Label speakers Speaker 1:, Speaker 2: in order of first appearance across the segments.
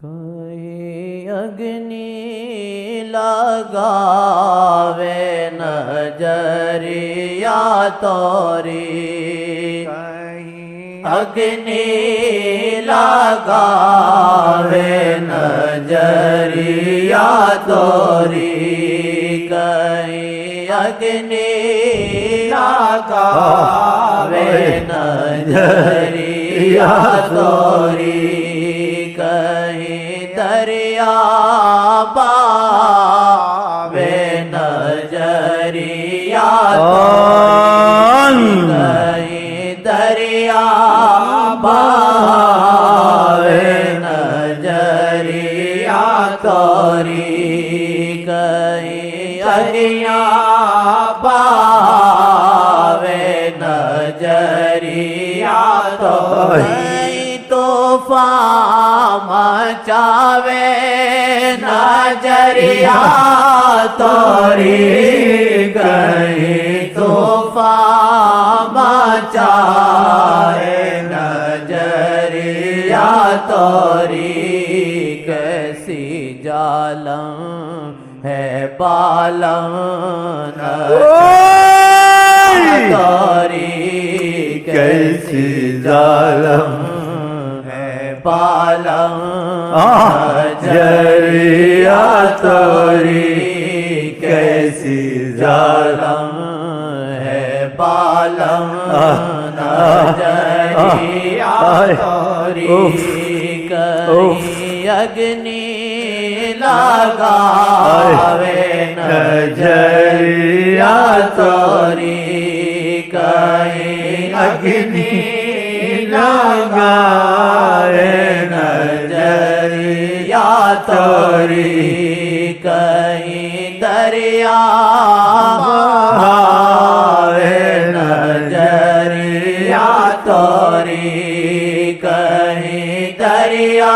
Speaker 1: کہیں اگنی لگاوے نظریہ توری اگنی لگاوے نظریہ توری کہیں اگنی لگاوے نظریہ توری کہیں دریا باوے نظریہ توری کہیں دریا باوے نظریہ توری کہیں دریا باوے نظریہ توری طوفان مچاوے نظریہ توری کہیں طوفان مچائے نظریہ توری کیسی جالم ہے بالم توری کیسی جالم بالم نظریہ توری کیسی ظالم ہے بالم نظریہ توری کہیں اگنی لگاوے نظریہ توری کہیں اگنی لگاوے نظریہ توری کہیں دریا بہاوے نظریہ توری کہیں دریا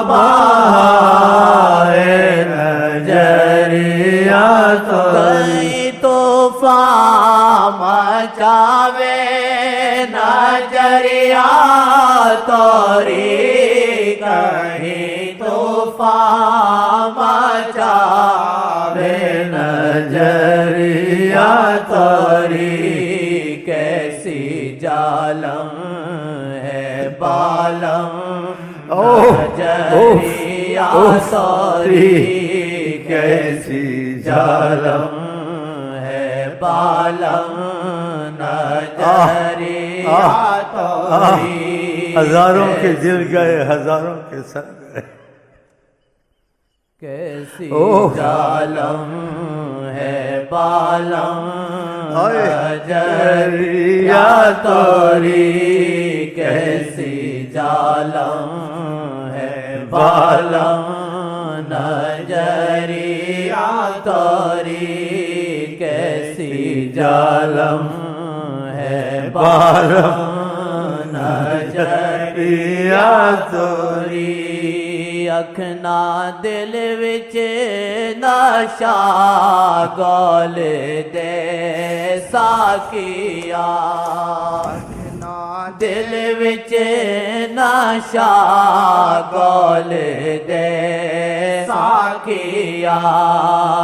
Speaker 1: بہاوے نظریہ توری کہیں طوفان مچاوے نظریہ توری کہیں طوفان مچاوے نظریہ توری کیسی جالم ہے بالم نظریہ توری کیسی جالم ہے بالم نظریہ توری
Speaker 2: ہزاروں کے دل گئے ہزاروں کے سر گئے
Speaker 1: کیسی جالم ہے بالم نظریہ توری کیسی جالم ہے بالم نظریہ توری کیسی جالم ہے بالم نظریہ توری اکھنا دل وچ نشا گول دے ساکیا اکھنا دل وچ نشا گول دے ساکیا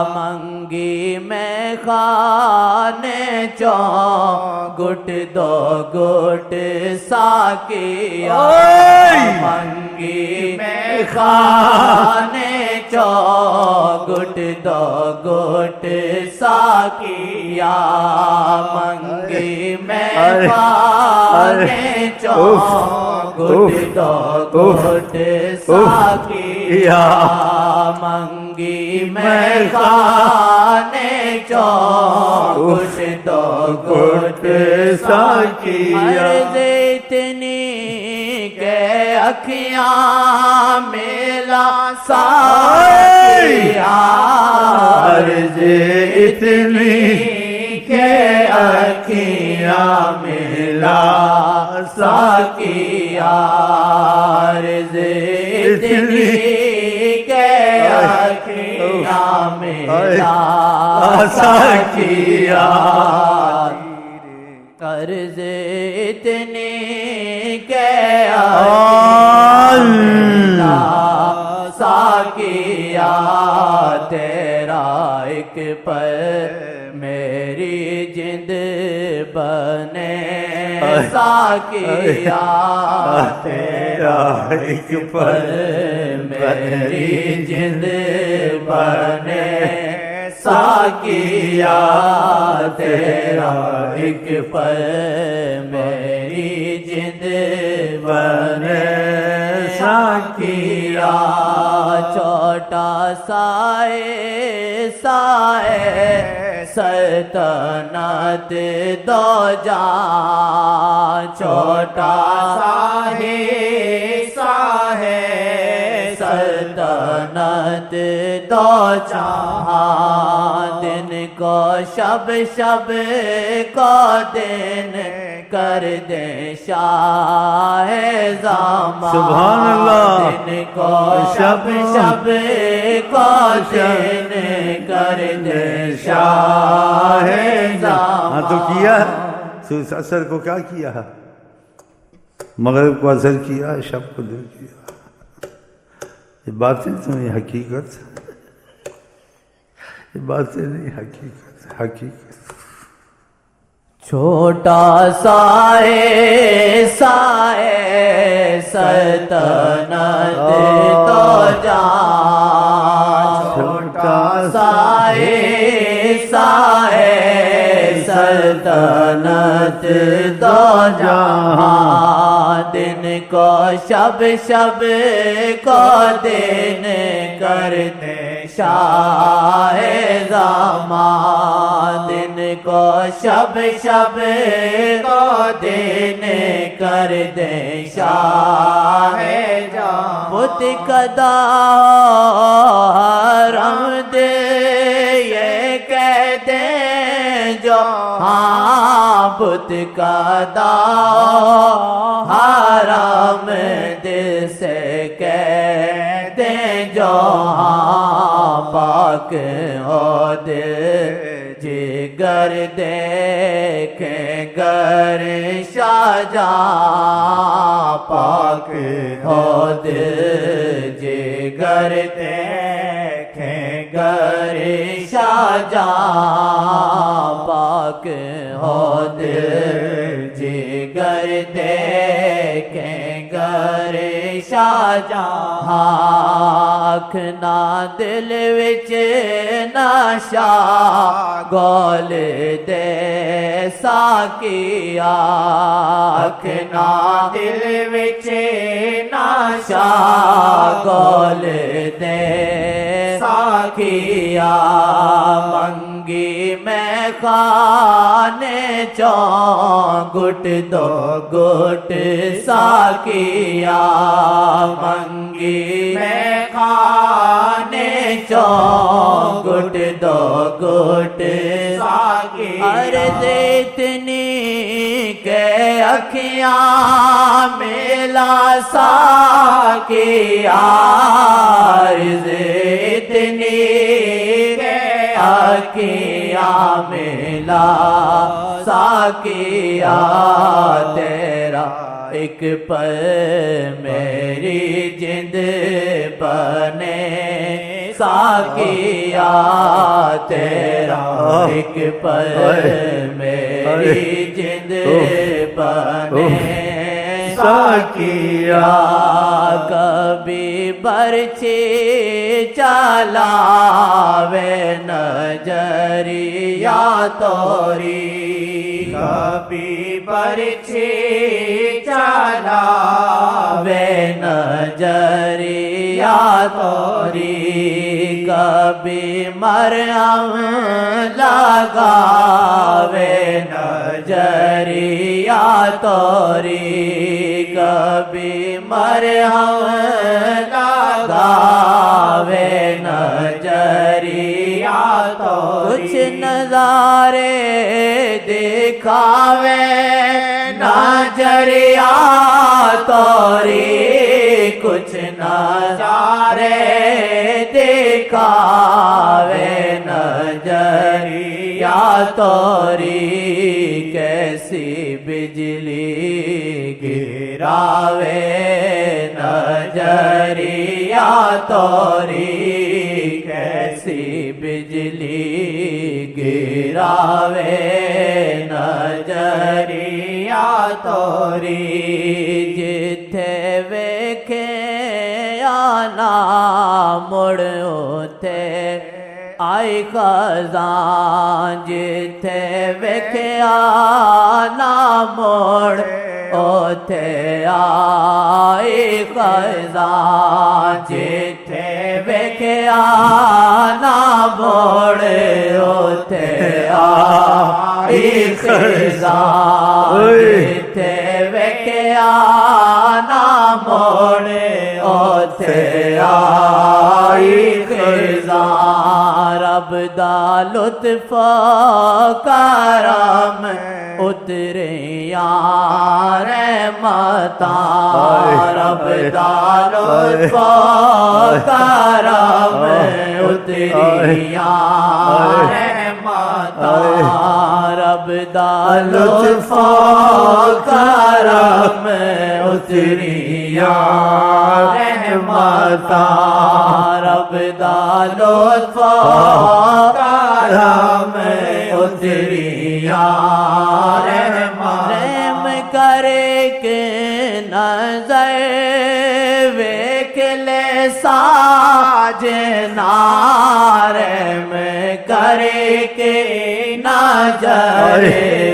Speaker 1: منگی میں خانے چوں گٹ دو گٹ ساکیا منگی میں خانے چوں گٹ دو گٹ ساکیا منگی میں خانے چوں گٹ دو گٹ ساکیا منگی میں خانے چوں گٹ دو گٹ ساکیا عرض اتنی کہ اکھیاں میلا ساکیا عرض اتنی کہ اکھیاں میلا ساکیا عرض اتنی کہ اکھیاں میلا ساکیا قرض اتنی کہ اللہ ساقیا تیرا ایک پل میری جند بنے ساقیا تیرا ایک پل میری جند بنے ساقیا تیرا ایک پل میری جند بنے ساقیا چھوٹا سائے سائے سلطنت دو جہاں چھوٹا سائے سائے سلطنت دو جہاں دن کو شب شب کو دن کر دے شاہ زمان
Speaker 2: سبحان اللہ
Speaker 1: دن کو شب شب کو دن کر دے شاہ زمان
Speaker 2: ہاں تو کیا اثر کو کیا کیا مغرب کو اثر کیا شب کو دل کیا یہ باتیں تو نہیں حقیقت یہ باتیں نہیں حقیقت حقیقت
Speaker 1: چھوٹا سائے سائے سلطنت تو جہاں چھوٹا سائے سائے سلطنت دو جہاں دن کو شب شب کو دن کرتے شاہ زمان دن کو شب شب کو دن کر دے شاہ جہاں بت کدا حرم دے یہ کہہ دیں جو ہاں بت کدا حرم دل سے کہہ دیں جو ہاں پاک ہو دل جگر دیکھیں گر شاہجہاں پاک ہو دل جگر دیکھیں گر شاہجہاں پاک ہو دل جگر دیکھیں گر شاہجہاں آکھنا دل وچ نشا گول دے ساقیا آکھنا دل وچ نشا گول دے ساقیا منگی میں خانے چوں گٹ دو گٹ ساقیا منگی میں خانے چوں گٹ دو گٹ ساقیا عرض اتنی کہ اکھیاں ملا ساقیا عرض اتنی کہ اکھیاں ملا ساقیا تیرا ایک پل میری جند بنے ساقیا تیرا ایک پل میری جند بنے ساقیا کبھی برچھی چلاوے نظریہ توری کبھی برچھی چلاوے نظریہ توری کبھی مرہم لگاوے نظریہ توری کبھی مرہم لگاوے نظریہ توری کچھ نظارے دکھاوے نظریہ توری کچھ نظارے دکھاوے نظریہ توری کیسی بجلی گراوے نظریہ توری کیسی بجلی گراوے نظریہ توری جتھے ویکھے آنا مڑ اتے آئی خزاں جتھے ویکھے آنا مڑ اتے آئی خزاں جتھے ویکھے آنا مڑ اتے آئی خزاں جتھے ویکھے آنا مڑ اتے آئی خزاں رب دا لطف کرم اتریاں رحمتاں رب دا لطف کرم اتریاں رحمتاں رب دا لطف کرم اتریاں رحمتاں رب دا لطف کرم اتریاں رحم کرے کہ نظر ویکھ لے ساجنا رحم کرے کہ نظر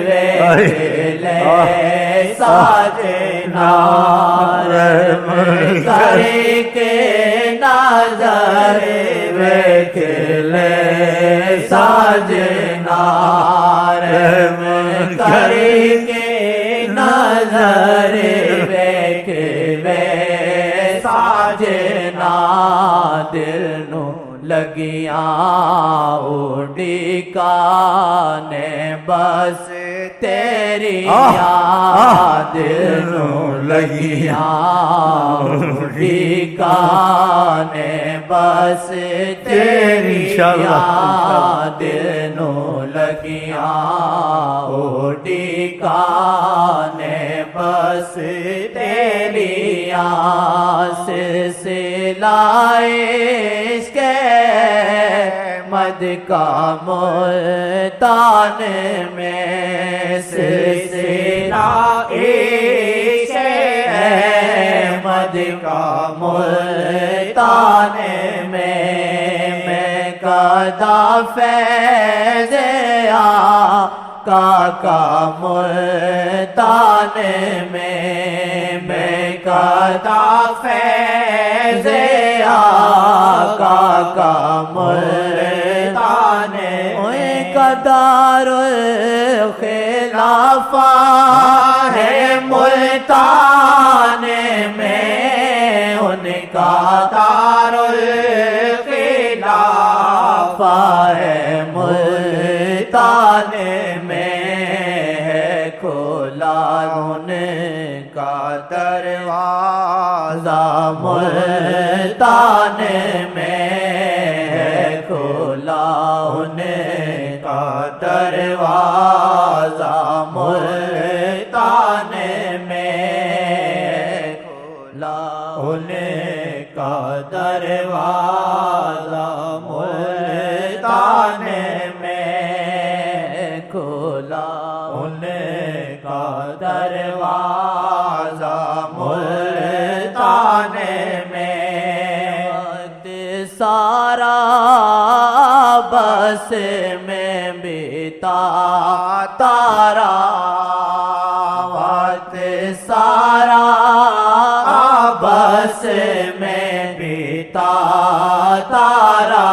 Speaker 1: ویکھ لے ساجنا رحم کرے کہ نظر ویکھ لے ساجنا رحم کرے کہ نظر ویکھ لے ساجنا دل نو لگیاں اڈیکانے بس تیری یاد نو لگیاں اڈیکانے بس تیری یاد نو لگیاں اڈیکانے بس تیری یاد سلسلائے عشق مد کا ملتان میں سلسلہ عشق مد کا ملتان میں قدا فیض کا ملتان میں قدا فیض کا ملتان قدار خلافہ ہے ملتان میں ان کا دار خلافہ ہے ملتان میں کھولا ان کا دروازہ ملتان میں کھولا ان کا دروازہ ملتان میں کھولا ان کا دروازہ ملتان میں کھولا ان کا دروازہ ملتان میں سارا بس میں بیتا تارا وقت سارا بس میں بیتا تارا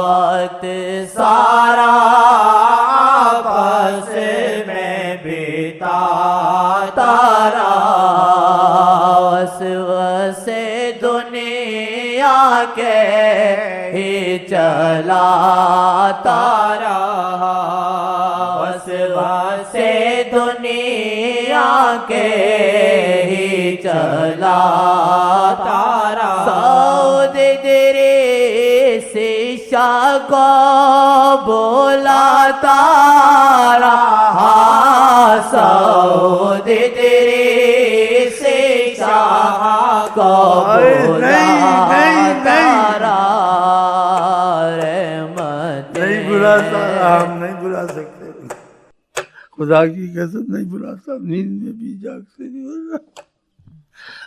Speaker 1: وقت سارا بس میں بیتا تارا وسوسے دنیا کے ہی چلا تارا وسوسے دنیا کے ہی چلا تارا سعود دریس شاہ کو بولا تارا سعود دریس شاہ کو بلاتا
Speaker 2: نہیں بلاتا، ہم نہیں بلا سکتے، خدا کی قسم نہیں بلاتا، نیند میں بھی جاگ سے نہیں بلا،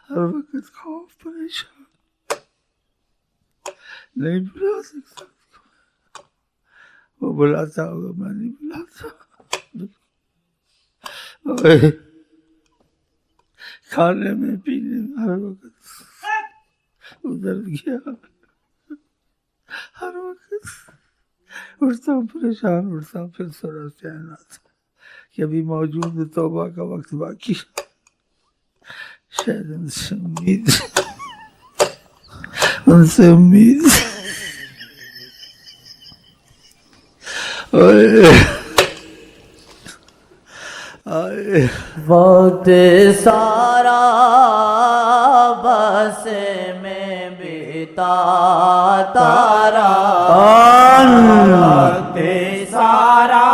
Speaker 2: ہر وقت خوف پریشان، نہیں بلا سکتا، وہ بلاتا ہوگا میں نہیں بلاتا، کھانے میں پینے میں ہر وقت ادھر گیا، ہر وقت اٹھتا ہوں پریشان، اٹھتا ہوں پھر تھوڑا چین آتا کہ ابھی موجود ہے، توبہ کا وقت باقی، شاید ان سے امید
Speaker 1: وقت سارا بس میں بتاتا رہا، وقت سارا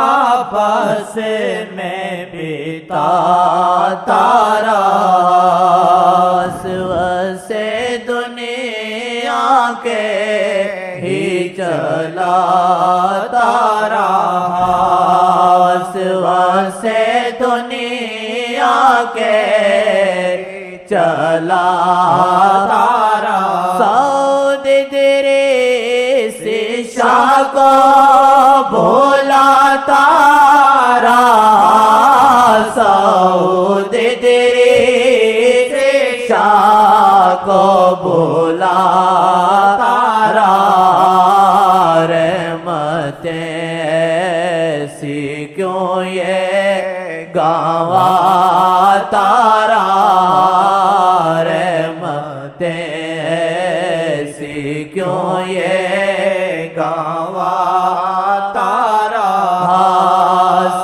Speaker 1: آپس میں بتاتا رہا، سے دنیا کے ہی چلاتا رہا، سے دنیا کے چلاتا رہا، سعود دریس شاہ کو بھولاتا رہا، سعود دریس شاہ کو بھولاتا رہا، رحمتیں ایسی کیوں یہ گاواتا رہا، رحمتیں ایسی کیوں یہ گاواتا رہا،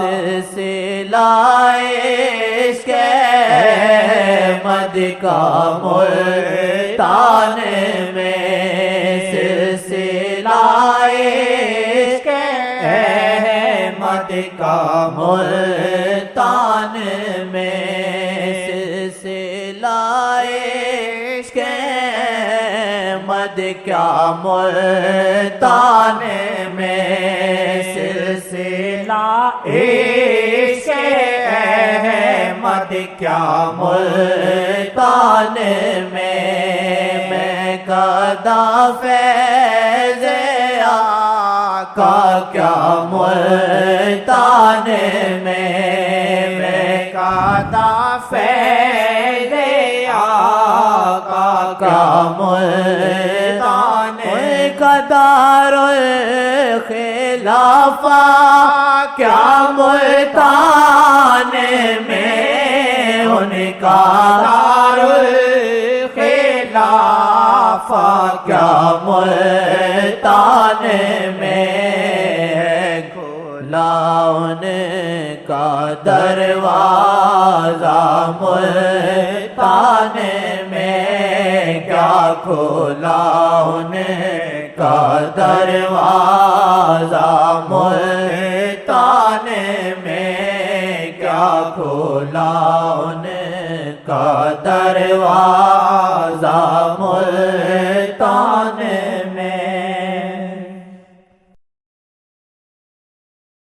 Speaker 1: سلسلہ عشق احمد کا ملتان میں، سلسلہ عشق احمد کا ملتان میں، سلسلہ عشق احمد کیا ملتان میں، سلسلہ عشق احمد کیا ملتان میں، میں قدا فیض آقا کیا ملتان میں، میں قدا فیض آقا کیا ملتان میں، قدار الخلافہ کیا ملتان میں، ان کا دار الخلافہ کیا ملتان میں، کھولا ان کا دروازہ ملتان میں، کیا کھولا ان کا دروازہ ملتان میں، کیا کھولا ان کا دروازہ ملتان